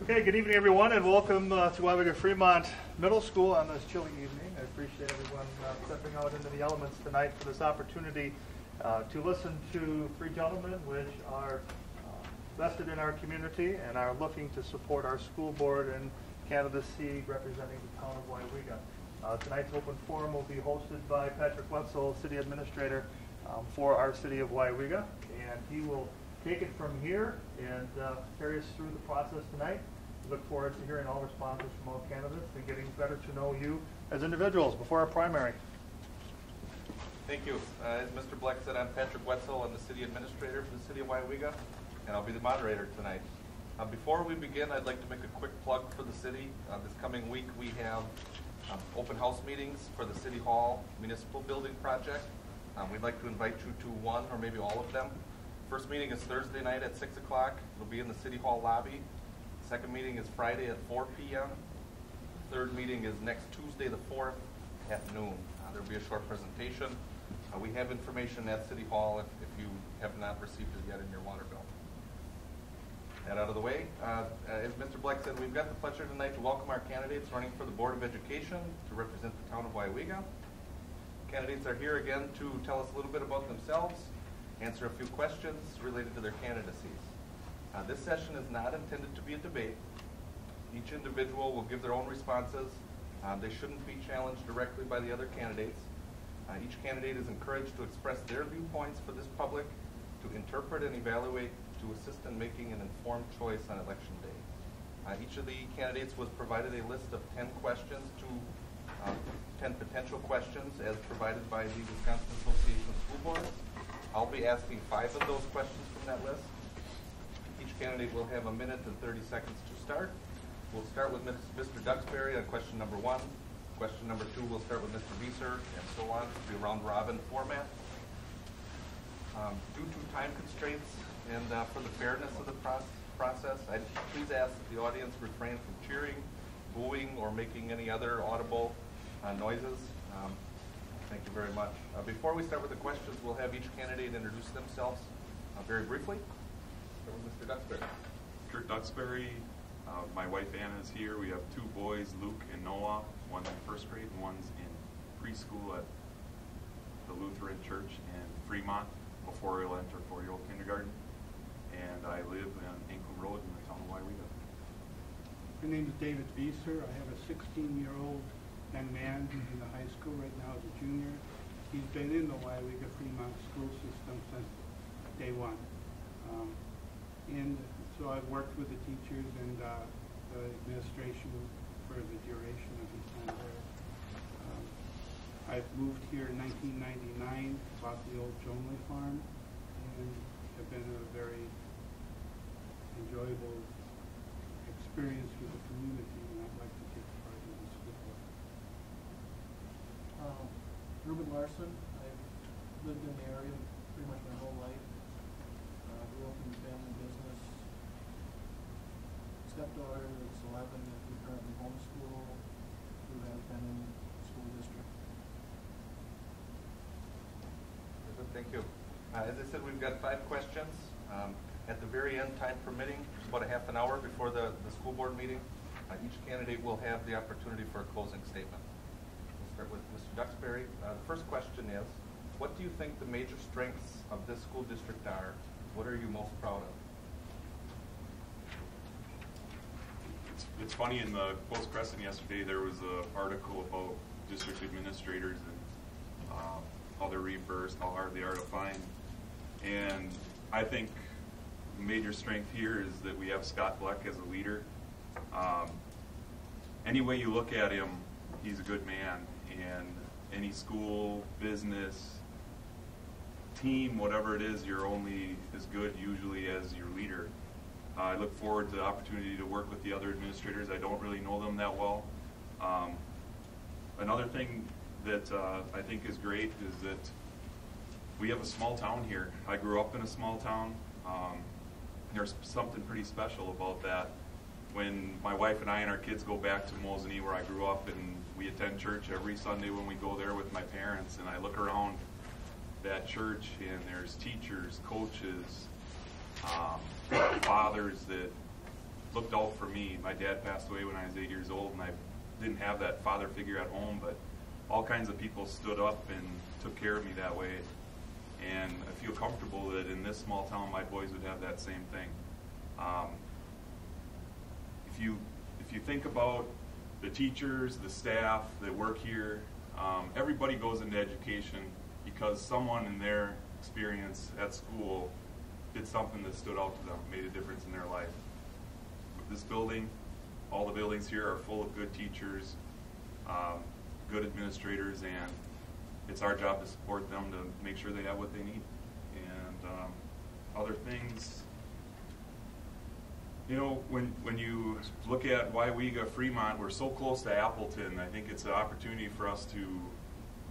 Okay, good evening, everyone, and welcome to Weyauwega-Fremont Middle School on this chilly evening. I appreciate everyone stepping out into the elements tonight for this opportunity to listen to three gentlemen which are vested in our community and are looking to support our school board and candidacy representing the town of Weyauwega. Tonight's open forum will be hosted by Patrick Wetzel, City Administrator for our City of Weyauwega, and he will take it from here and carry us through the process tonight. We look forward to hearing all responses from all candidates and getting better to know you as individuals before our primary. Thank you. As Mr. Black said, I'm Patrick Wetzel. I'm the City Administrator for the City of Weyauwega, and I'll be the moderator tonight. Before we begin, I'd like to make a quick plug for the city. This coming week, we have open house meetings for the City Hall Municipal Building Project. We'd like to invite you to one or maybe all of them. First meeting is Thursday night at 6 o'clock. It'll be in the City Hall lobby. Second meeting is Friday at 4 p.m. Third meeting is next Tuesday the 4th at noon. There'll be a short presentation. We have information at City Hall if you have not received it yet in your water bill. That out of the way, as Mr. Black said, we've got the pleasure tonight to welcome our candidates running for the Board of Education to represent the town of Weyauwega. Candidates are here again to tell us a little bit about themselves, answer a few questions related to their candidacies. This session is not intended to be a debate. Each individual will give their own responses. They shouldn't be challenged directly by the other candidates. Each candidate is encouraged to express their viewpoints for this public, to interpret and evaluate, to assist in making an informed choice on election day. Each of the candidates was provided a list of 10 questions to 10 potential questions as provided by the Wisconsin Association of School Boards. I'll be asking 5 of those questions from that list. Each candidate will have a minute and 30 seconds to start. We'll start with Mr. Duxbury on question number 1. Question number 2, we'll start with Mr. Veeser, and so on. It'll be a round robin format. Due to time constraints and for the fairness of the process, I'd please ask that the audience refrain from cheering, booing, or making any other audible noises. Thank you very much. Before we start with the questions, we'll have each candidate introduce themselves very briefly. Start with Mr. Duxbury. Mr. Duxbury, my wife Anna is here. We have 2 boys, Luke and Noah. One's in first grade and one's in preschool at the Lutheran Church in Fremont before he'll enter 4-year-old kindergarten. And I live on Inkham Road in the town of Weyauwega. My name is David Veeser. I have a 16-year-old young man who's in the high school right now as a junior. He's been in the Weyauwega-Fremont school system since day one. And so I've worked with the teachers and the administration for the duration of his time there. I've moved here in 1999, bought the old Jonley farm, and have been a very enjoyable experience with the community, and I'd like to take part in the school board. Reuben Larsen. I've lived in the area pretty much my whole life. Grew up in the family business. Stepdaughter that's 11 that we currently homeschool, who has been in the school district. Thank you. As I said, we've got 5 questions. At the very end, time permitting, about a half an hour before the school board meeting, each candidate will have the opportunity for a closing statement. We'll start with Mr. Duxbury. The first question is, what do you think the major strengths of this school district are? What are you most proud of? It's funny, in the Post-Crescent yesterday there was an article about district administrators and how they're reimbursed, how hard they are to find. And I think the major strength here is that we have Scott Black as a leader. Any way you look at him, he's a good man. And any school, business, team, whatever it is, you're only as good usually as your leader. I look forward to the opportunity to work with the other administrators. I don't really know them that well. Another thing that I think is great is that we have a small town here. I grew up in a small town. There's something pretty special about that. When my wife and I and our kids go back to Mosinee, where I grew up, and we attend church every Sunday when we go there with my parents, and I look around that church, and there's teachers, coaches, fathers that looked out for me. My dad passed away when I was 8 years old, and I didn't have that father figure at home, but all kinds of people stood up and took care of me that way. And I feel comfortable that in this small town, my boys would have that same thing. If you think about the teachers, the staff that work here, everybody goes into education because someone in their experience at school did something that stood out to them, made a difference in their life. This building, all the buildings here are full of good teachers, good administrators, and it's our job to support them to make sure they have what they need. And other things, you know, when you look at Weyauwega-Fremont, we're so close to Appleton. I think it's an opportunity for us to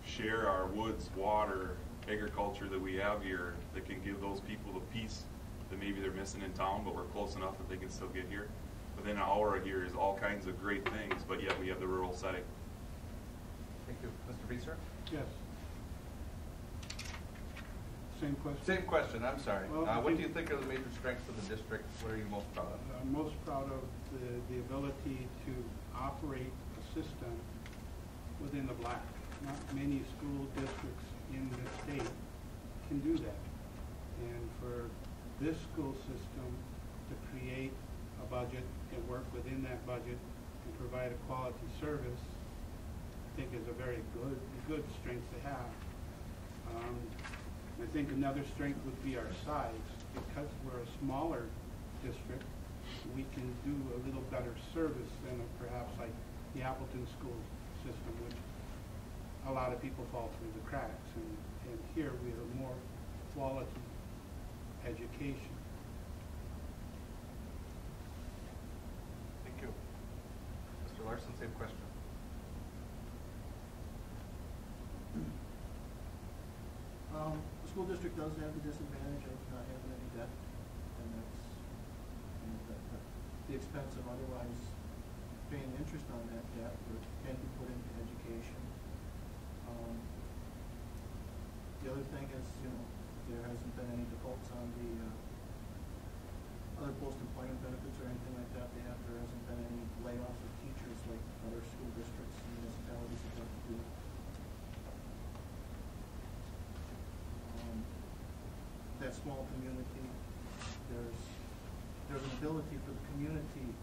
share our woods, water, agriculture that we have here that can give those people the peace that maybe they're missing in town, but we're close enough that they can still get here. Within an hour here is all kinds of great things, but yet we have the rural setting. Thank you. Mr. Veeser? Yes. Same question? Same question, I'm sorry. Well, what do you think are the major strengths of the district? What are you most proud of? I'm most proud of the ability to operate a system within the black. Not many school districts in the state can do that. And for this school system to create a budget and work within that budget and provide a quality service, I think is a very good strength to have. I think another strength would be our size. Because we're a smaller district, we can do a little better service than perhaps like the Appleton school system, which a lot of people fall through the cracks. And here we have more quality education. Thank you. Mr. Larsen, same question. The school district does have the disadvantage of not having any debt, and that's the expense of otherwise paying interest on that debt can be put into education. The other thing is, there hasn't been any defaults on the other post-employment benefits or anything like that. There hasn't been any layoffs of teachers like other school districts and municipalities have to do. That small community, there's an ability for the community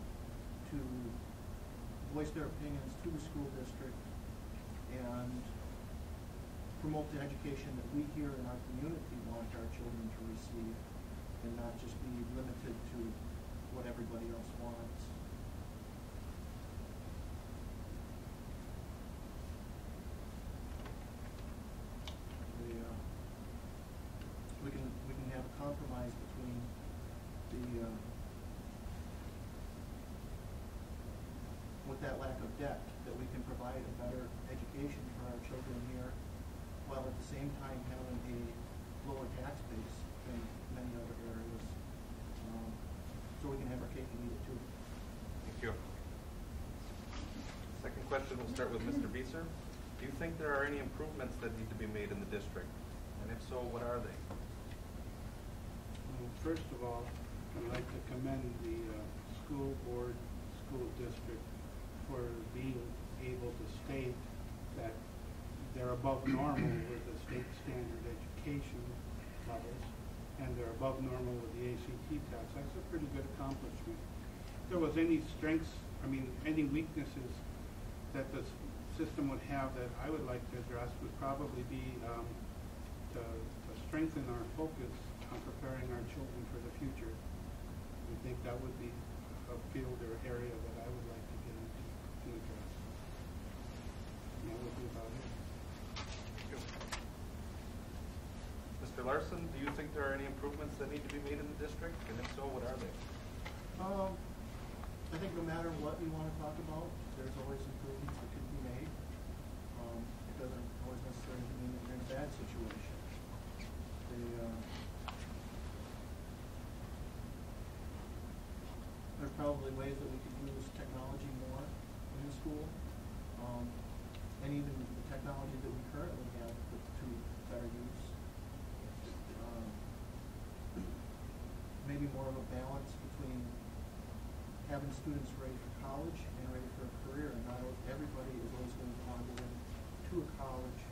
to voice their opinions to the school district and promote the education that we here in our community want our children to receive, and not just be limited to what everybody else wants. We can have a compromise between the with that lack of debt, that we can provide a better education for our children here, while at the same time having a lower tax base than many other areas. So we can have our cake and eat it too. Thank you. Second question, we'll start with Mr. Veeser. Do you think there are any improvements that need to be made in the district? And if so, what are they? First of all, I'd like to commend the school board, school district for being able to state that they're above normal with the state standard education levels, and they're above normal with the ACT test. That's a pretty good accomplishment. If there was any strengths, any weaknesses that the system would have that I would like to address would probably be to strengthen our focus on preparing our children for the future. I think that would be a field or area that I would like to get into and address. And that would be about it. Thank you. Mr. Larsen, do you think there are any improvements that need to be made in the district? And if so, what are they? I think no matter what we want to talk about, there's always improvements that could be made. It doesn't always necessarily mean that you're in a bad situation. There's probably ways that we could use technology more in the school, and even the technology that we currently have put to better use. having students ready for college and ready for a career. And not everybody is always going to want to go into a college.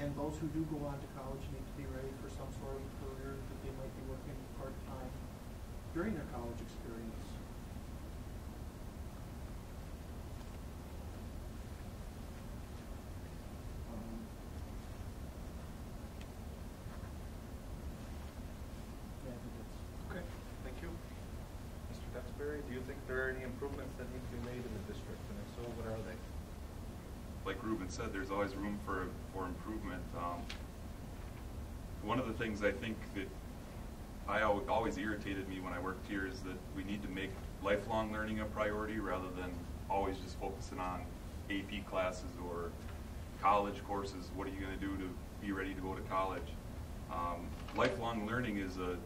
And those who do go on to college need to be ready for some sort of career that they might be working part-time during their college experience. Yeah, I think that's Okay, thank you. Mr. Duxbury, do you think there are any improvements that need to be made in the district, and if so, what are they? Like Reuben said, there's always room for improvement. One of the things I think that always irritated me when I worked here is that we need to make lifelong learning a priority rather than always just focusing on AP classes or college courses. What are you going to do to be ready to go to college? Lifelong learning is a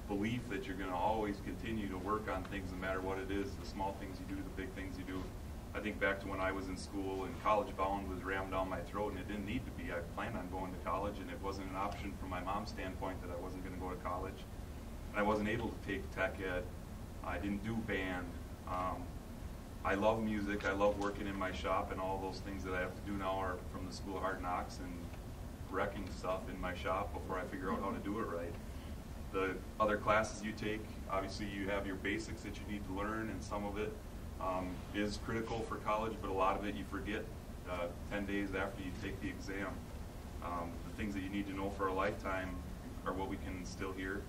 belief that you're going to always continue to work on things no matter what it is, the small things you do, the big things you do. I think back to when I was in school and college bound was rammed down my throat, and it didn't need to be. I planned on going to college, and it wasn't an option from my mom's standpoint that I wasn't going to go to college. And I wasn't able to take tech ed. I didn't do band. I love music. I love working in my shop, and all those things that I have to do now are from the School of Hard Knocks and wrecking stuff in my shop before I figure out how to do it right. The other classes you take, obviously you have your basics that you need to learn, and some of it is critical for college, but a lot of it you forget 10 days after you take the exam. The things that you need to know for a lifetime are what we can instill here.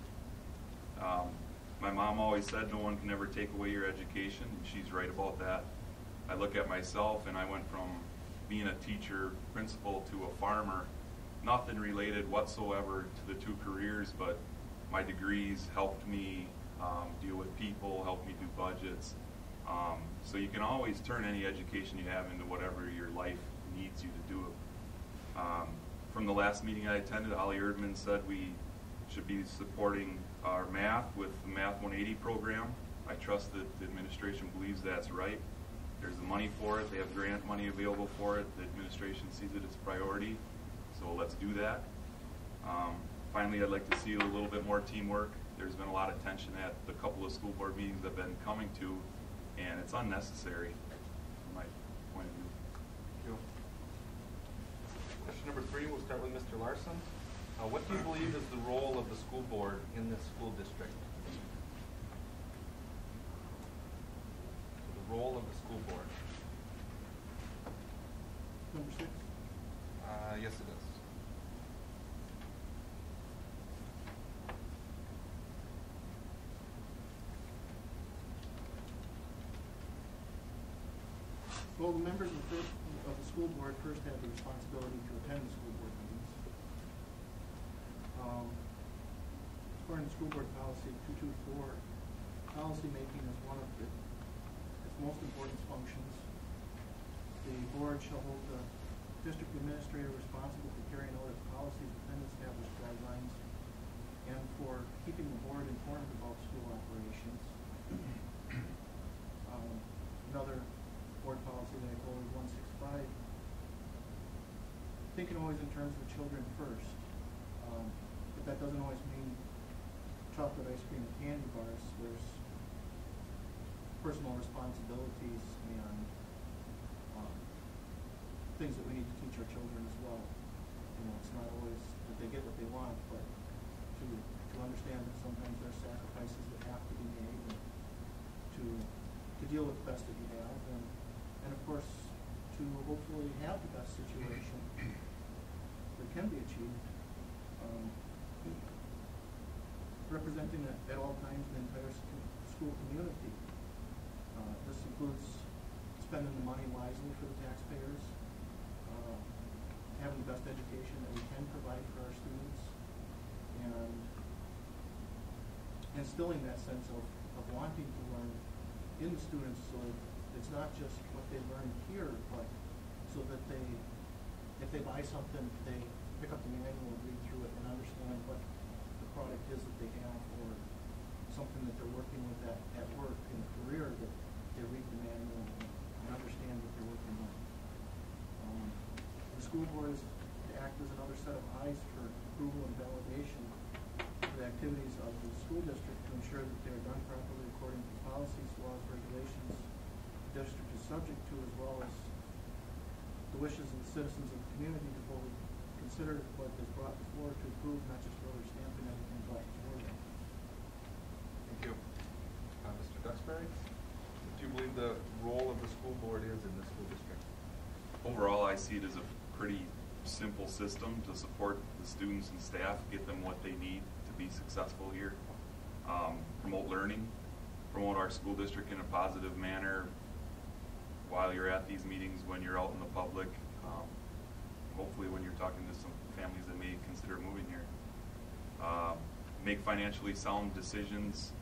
My mom always said no one can ever take away your education, and she's right about that. I look at myself, and I went from being a teacher, principal, to a farmer, nothing related whatsoever to the two careers, but my degrees helped me deal with people, helped me do budgets. So you can always turn any education you have into whatever your life needs you to do. From the last meeting I attended, Holly Erdman said we should be supporting our math with the Math 180 program. I trust that the administration believes that's right. There's the money for it. They have grant money available for it. The administration sees it as a priority. So let's do that. Finally, I'd like to see a little bit more teamwork. There's been a lot of tension at the couple of school board meetings I've been coming to, and it's unnecessary from my point of view. Thank you. Question number 3, we'll start with Mr. Larsen. What do you believe is the role of the school board in this school district? The role of the school board. number 6. Yes, it is. Well, the members of the school board first have the responsibility to attend the school board meetings. According to school board policy 224, policy making is one of its most important functions. The board shall hold the district administrator responsible for carrying out its policies within established guidelines and for keeping the board informed about school operations. Another board policy that I go is 165. Thinking always in terms of the children first, but that doesn't always mean chocolate ice cream and candy bars. There's personal responsibilities and things that we need to teach our children as well. You know, it's not always that they get what they want, but to understand that sometimes there are sacrifices that have to be made and to deal with the best that you have, and of course to hopefully have the best situation that can be achieved. Representing at all times the entire school community. This includes spending the money wisely for the taxpayers, having the best education that we can provide for our students, and instilling that sense of wanting to learn in the students, so it's not just what they learn here, but so that if they buy something, they pick up the manual and read through it and understand what the product is that they have, or something that they're working with at work in a career, that they read the manual and understand what they're working on. The school board is to act as another set of eyes for approval and validation the activities of the school district to ensure that they are done properly according to policies, laws, regulations the district is subject to, as well as the wishes of the citizens of the community to fully consider what is brought before to approve, not just rubber stamping everything brought before them. Thank you. Mr. Duxbury, what do you believe the role of the school board is in the school district? Overall, I see it as a pretty simple system to support the students and staff, get them what they need to be successful here. Promote learning, promote our school district in a positive manner while you're at these meetings, when you're out in the public, hopefully when you're talking to some families that may consider moving here. Make financially sound decisions,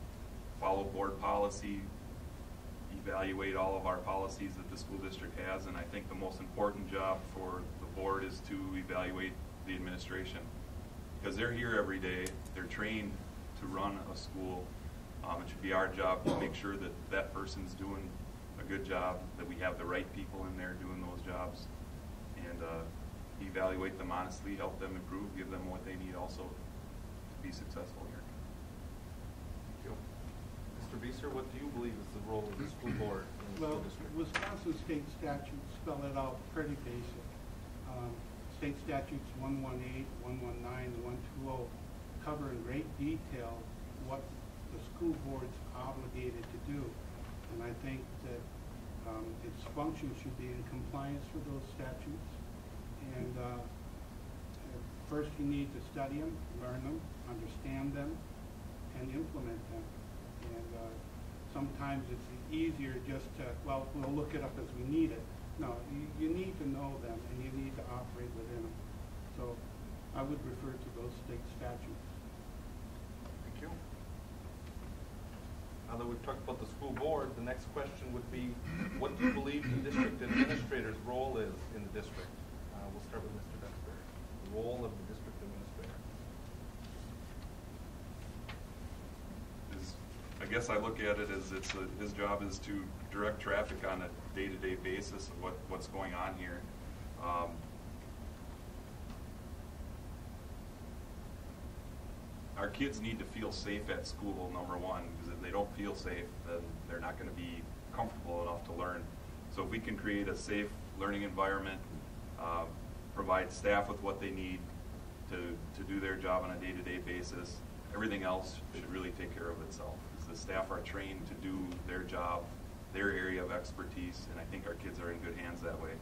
follow board policy, evaluate all of our policies that the school district has, and I think the most important job for the board is to evaluate the administration, because they're here every day, they're trained to run a school. It should be our job to make sure that that person's doing a good job, that we have the right people in there doing those jobs, and evaluate them honestly, help them improve, give them what they need also to be successful here. Thank you. Mr. Veeser, what do you believe is the role of the school board in the Well, school district? Wisconsin state statutes spell it out pretty basic. State statutes 118, 119, and 120 cover in great detail what the school board's obligated to do. And I think that its function should be in compliance with those statutes. And first you need to study them, learn them, understand them, and implement them. And sometimes it's easier just to, well, we'll look it up as we need it. No, you need to know them, and you need to operate within them. So I would refer to those state statutes. Thank you. Now that we've talked about the school board, the next question would be, what do you believe the district administrator's role is in the district? We'll start with Mr. Duxbury. The role of the district administrator. I guess I look at it as his job is to direct traffic on a day-to-day basis of what's going on here. Our kids need to feel safe at school, number one, because if they don't feel safe, then they're not going to be comfortable enough to learn. So if we can create a safe learning environment, provide staff with what they need to do their job on a day-to-day basis, everything else should really take care of itself. Because the staff are trained to do their job, their area of expertise, and I think our kids are in good hands that way.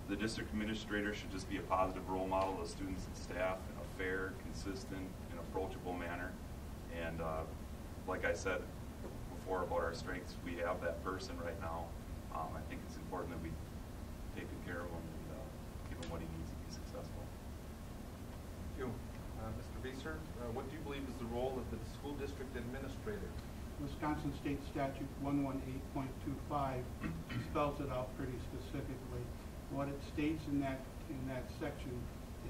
The district administrator should just be a positive role model to students and staff in a fair, consistent, and approachable manner. And like I said before about our strengths, we have that person right now. I think it's important that we take good care of him and give him what he needs to be successful. Thank you. Mr. Veeser, what do you believe is the role of the school district administrator? Wisconsin State Statute 118.25 spells it out pretty specifically. What it states in that section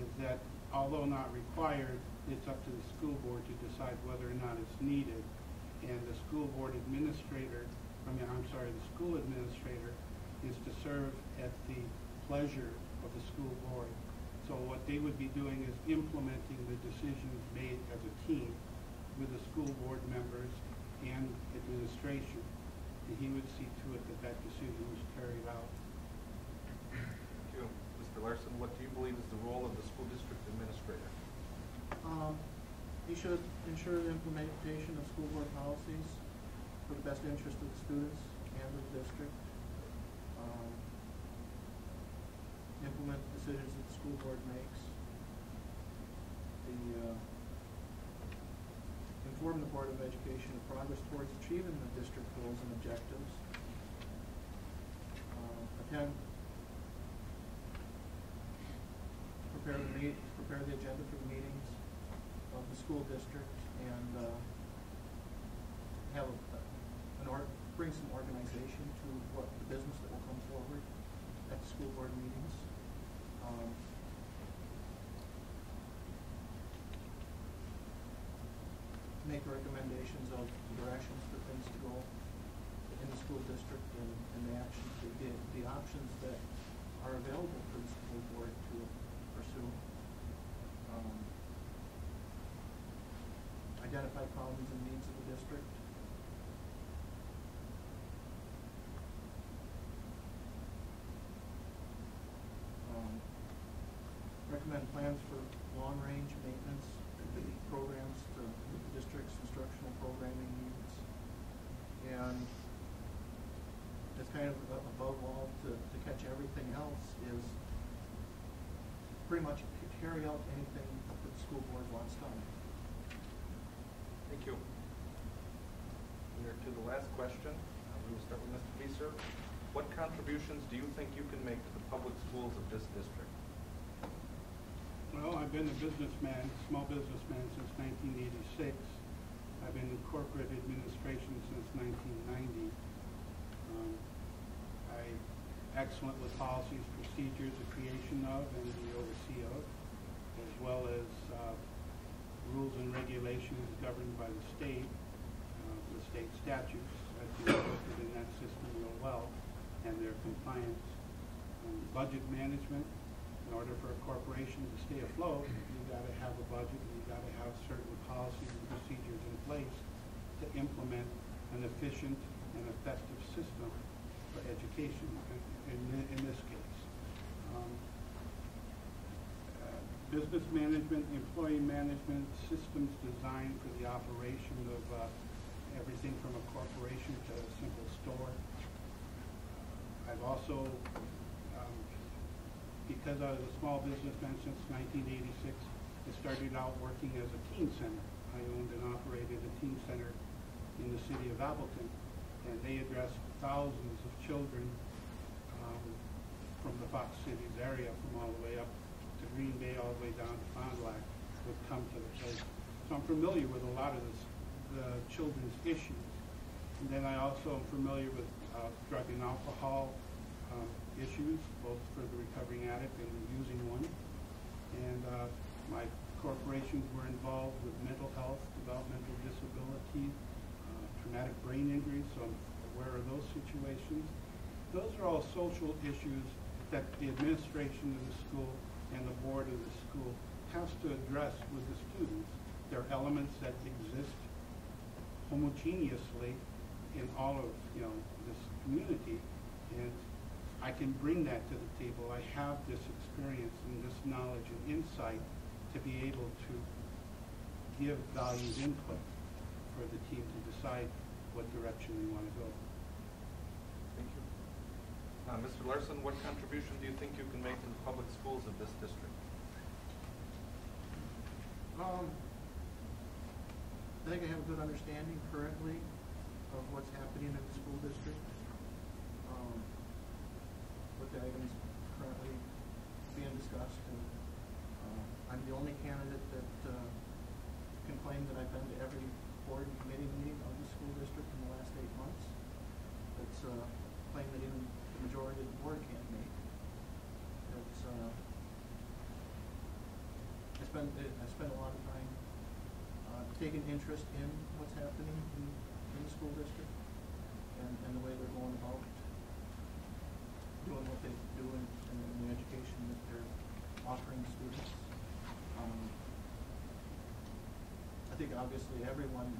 is that although not required, it's up to the school board to decide whether or not it's needed. And the school administrator is to serve at the pleasure of the school board. So what they would be doing is implementing the decisions made as a team with the school board members and administration. And he would see to it that that decision was carried out. Thank you. Mr. Larsen, what do you believe is the role of the school district administrator? He should ensure the implementation of school board policies for the best interest of the students and of the district. Implement the decisions that the school board makes. Inform the Board of Education of progress towards achieving the district goals and objectives. Prepare the agenda for the meetings of the school district, and bring some organization to what the business that will come forward at the school board meetings. Make recommendations of directions for things to go in the school district and the actions, the options that are available for the school board to pursue. identify problems and needs of the district. Recommend plans for long-range maintenance programs to meet the district's instructional programming needs. And it's kind of above all to catch everything else is pretty much carry out anything that the school board wants done. Thank you. We are to the last question. We will start with Mr. Veeser. What contributions do you think you can make to the public schools of this district? Well, I've been a businessman, small businessman since 1986. I've been in corporate administration since 1990. I'm excellent with policies, procedures, the creation of and the oversee of, as well as rules and regulations governed by the state statutes. I've been interested in that system real well and their compliance. Budget management. In order for a corporation to stay afloat, you've got to have a budget and you've got to have certain policies and procedures in place to implement an efficient and effective system for education in this case. Business management, employee management, systems designed for the operation of everything from a corporation to a simple store. I've also because I was a small businessman since 1986, I started out working as a teen center. I owned and operated a teen center in the city of Appleton, and they addressed thousands of children from the Fox Cities area, from all the way up to Green Bay, all the way down to Fond du Lac, would come to the place. So I'm familiar with a lot of the children's issues. And then I also am familiar with drug and alcohol issues, both for the recovering addict and using one. And my corporations were involved with mental health, developmental disability, traumatic brain injury, so I'm aware of those situations. Those are all social issues that the administration of the school and the board of the school has to address with the students. There are elements that exist homogeneously in all of this community, and I can bring that to the table. I have this experience and this knowledge and insight to be able to give valued input for the team to decide what direction we want to go. Thank you. Mr. Larsen, what contribution do you think you can make to the public schools of this district? I think I have a good understanding currently of what's happening in the school district. What the items currently being discussed, and I'm the only candidate that can claim that I've been to every board and committee meeting of the school district in the last 8 months. It's a claim that even the majority of the board can't make. It's I spend a lot of time taking interest in what's happening in the school district and the way they're going about doing what they do in the education that they're offering students. I think obviously everyone,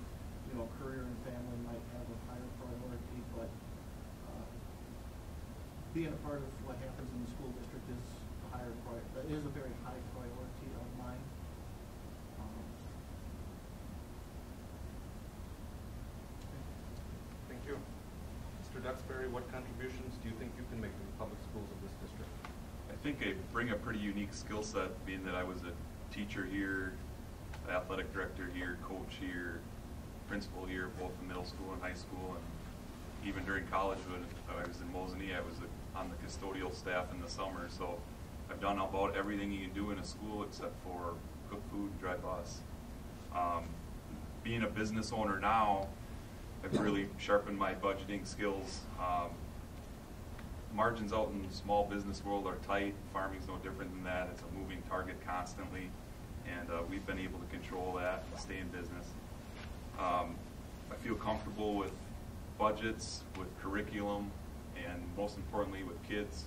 career and family might have a higher priority, but being a part of what happens in the school district is a very high priority of mine. Thank you. Mr. Duxbury, what contributions do you think you can make to the public schools of this district? I think I bring a pretty unique skill set, being that I was a teacher here, athletic director here, coach here, principal here, both in middle school and high school, and even during college when I was in Mosinee, I was on the custodial staff in the summer. So I've done about everything you can do in a school except for cook food and drive bus. Being a business owner now, I've really sharpened my budgeting skills. Margins out in the small business world are tight. Farming's no different than that. It's a moving target constantly, and we've been able to control that and stay in business. I feel comfortable with budgets, with curriculum, and most importantly with kids.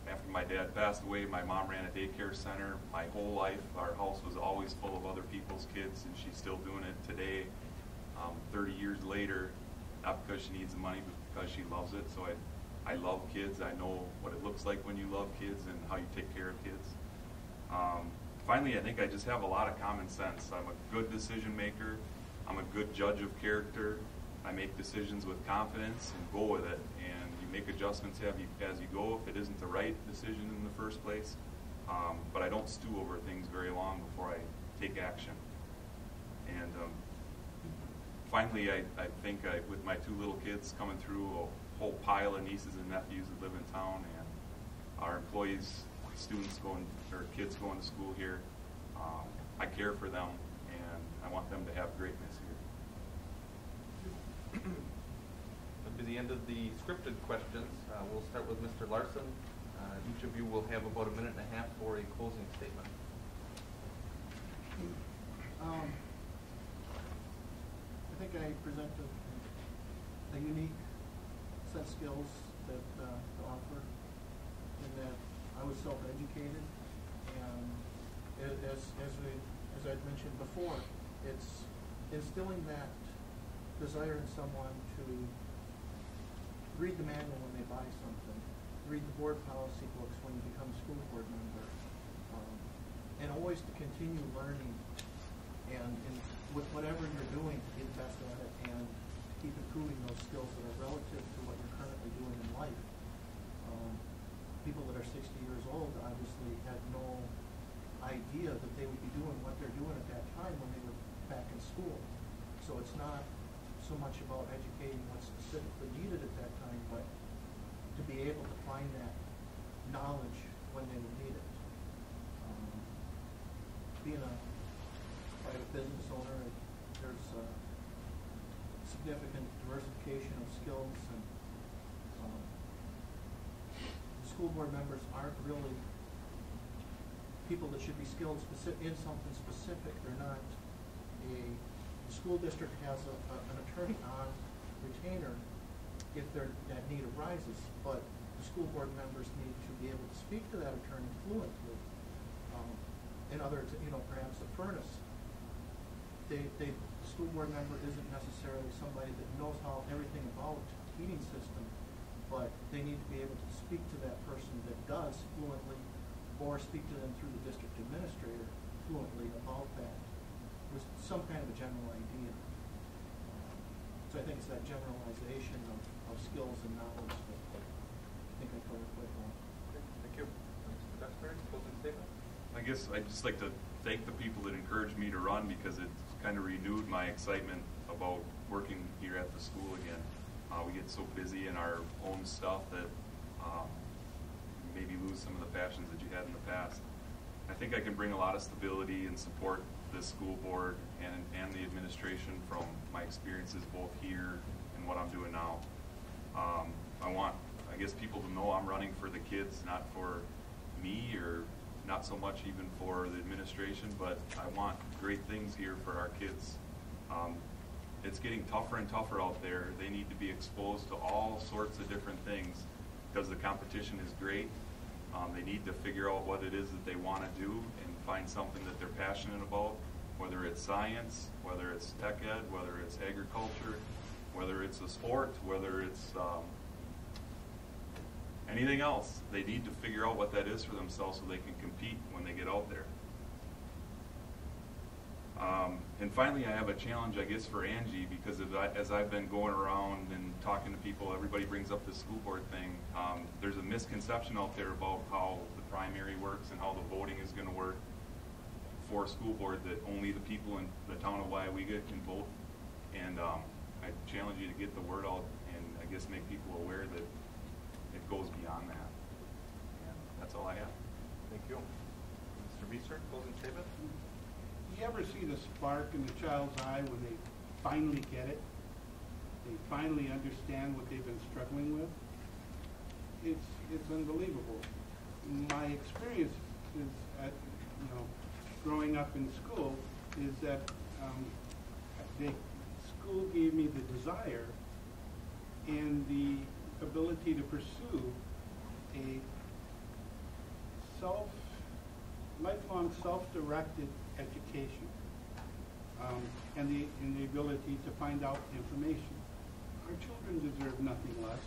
After my dad passed away, my mom ran a daycare center. My whole life, our house was always full of other people's kids, and she's still doing it today, 30 years later, not because she needs the money, but because she loves it. So I love kids. I know what it looks like when you love kids and how you take care of kids. Finally, I think I just have a lot of common sense. I'm a good decision maker. I'm a good judge of character. I make decisions with confidence and go with it. And you make adjustments as you go if it isn't the right decision in the first place. But I don't stew over things very long before I take action. And finally, I think with my 2 little kids coming through, a whole pile of nieces and nephews that live in town, and our employees, students kids going to school here, I care for them, and I want them to have greatness here. That'll be the end of the scripted questions. We'll start with Mr. Larsen. Each of you will have about 1.5 minutes for a closing statement. I think I presented a unique set of skills that to offer, in that I was self-educated, and as I'd mentioned before, it's instilling that desire in someone to read the manual when they buy something, read the board policy books when you become a school board member, and always to continue learning, and with whatever you're doing, to get best at it and keep improving those skills that are relative to what you're currently doing in life. People that are 60 years old obviously had no idea that they would be doing what they're doing at that time when they were back in school. So it's not so much about educating what's specifically needed at that time, but to be able to find that knowledge when they would need it. Being a private business owner, there's significant diversification of skills, and school board members aren't really people that should be skilled in something specific. They're not the school district has an attorney on retainer if that need arises, but the school board members need to be able to speak to that attorney fluently. In other, perhaps a furnace. The school board member isn't necessarily somebody that knows everything about the heating system, but they need to be able to speak to that person that does fluently, or speak to them through the district administrator fluently about that, with some kind of a general idea. So I think it's that generalization of skills and knowledge that I think I covered quite well. Okay, thank you. Mr. Duxbury, closing statement? I guess I'd just like to thank the people that encouraged me to run, because it's kind of renewed my excitement about working here at the school again. We get so busy in our own stuff that maybe lose some of the passions that you had in the past. I think I can bring a lot of stability and support this school board and the administration from my experiences both here and what I'm doing now. I want, I guess, people to know I'm running for the kids, not for me, or not so much even for the administration, but I want great things here for our kids. It's getting tougher and tougher out there. They need to be exposed to all sorts of different things because the competition is great. They need to figure out what it is that they want to do and find something that they're passionate about, whether it's science, whether it's tech ed, whether it's agriculture, whether it's a sport, whether it's anything else. They need to figure out what that is for themselves so they can compete when they get out there. And finally, I have a challenge, I guess, for Angie, because as I've been going around and talking to people, everybody brings up the school board thing. There's a misconception out there about how the primary works and how the voting is going to work for a school board, that only the people in the town of Weyauwega can vote. And I challenge you to get the word out and I guess make people aware that it goes beyond that. And that's all I have. Thank you. Mr. Veeser, closing statement? Do you ever see the spark in the child's eye when they finally get it? They finally understand what they've been struggling with? It's unbelievable. My experience is growing up in school is that the school gave me the desire and the ability to pursue a lifelong self-directed education, and the ability to find out information. Our children deserve nothing less.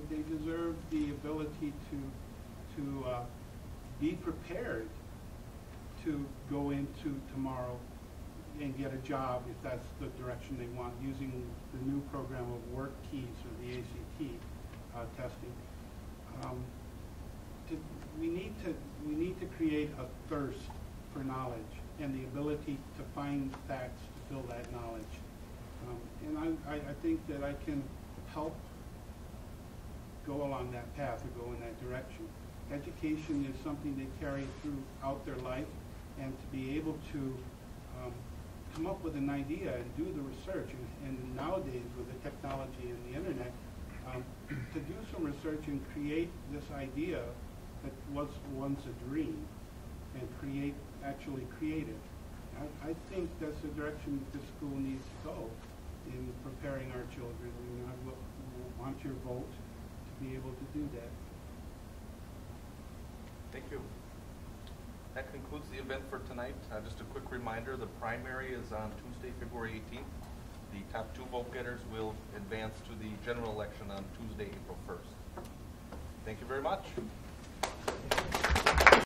They deserve the ability to be prepared to go into tomorrow and get a job if that's the direction they want, using the new program of work keys or the ACT testing. We need to create a thirst for knowledge and the ability to find facts to fill that knowledge. And I think that I can help go along that path or go in that direction. Education is something they carry throughout their life, and to be able to come up with an idea and do the research, and nowadays with the technology and the internet, to do some research and create this idea that was once a dream and actually create it. I think that's the direction that this school needs to go in preparing our children. I want your vote to be able to do that. Thank you. That concludes the event for tonight. Just a quick reminder, the primary is on Tuesday, February 18th. The top 2 vote getters will advance to the general election on Tuesday, April 1st. Thank you very much.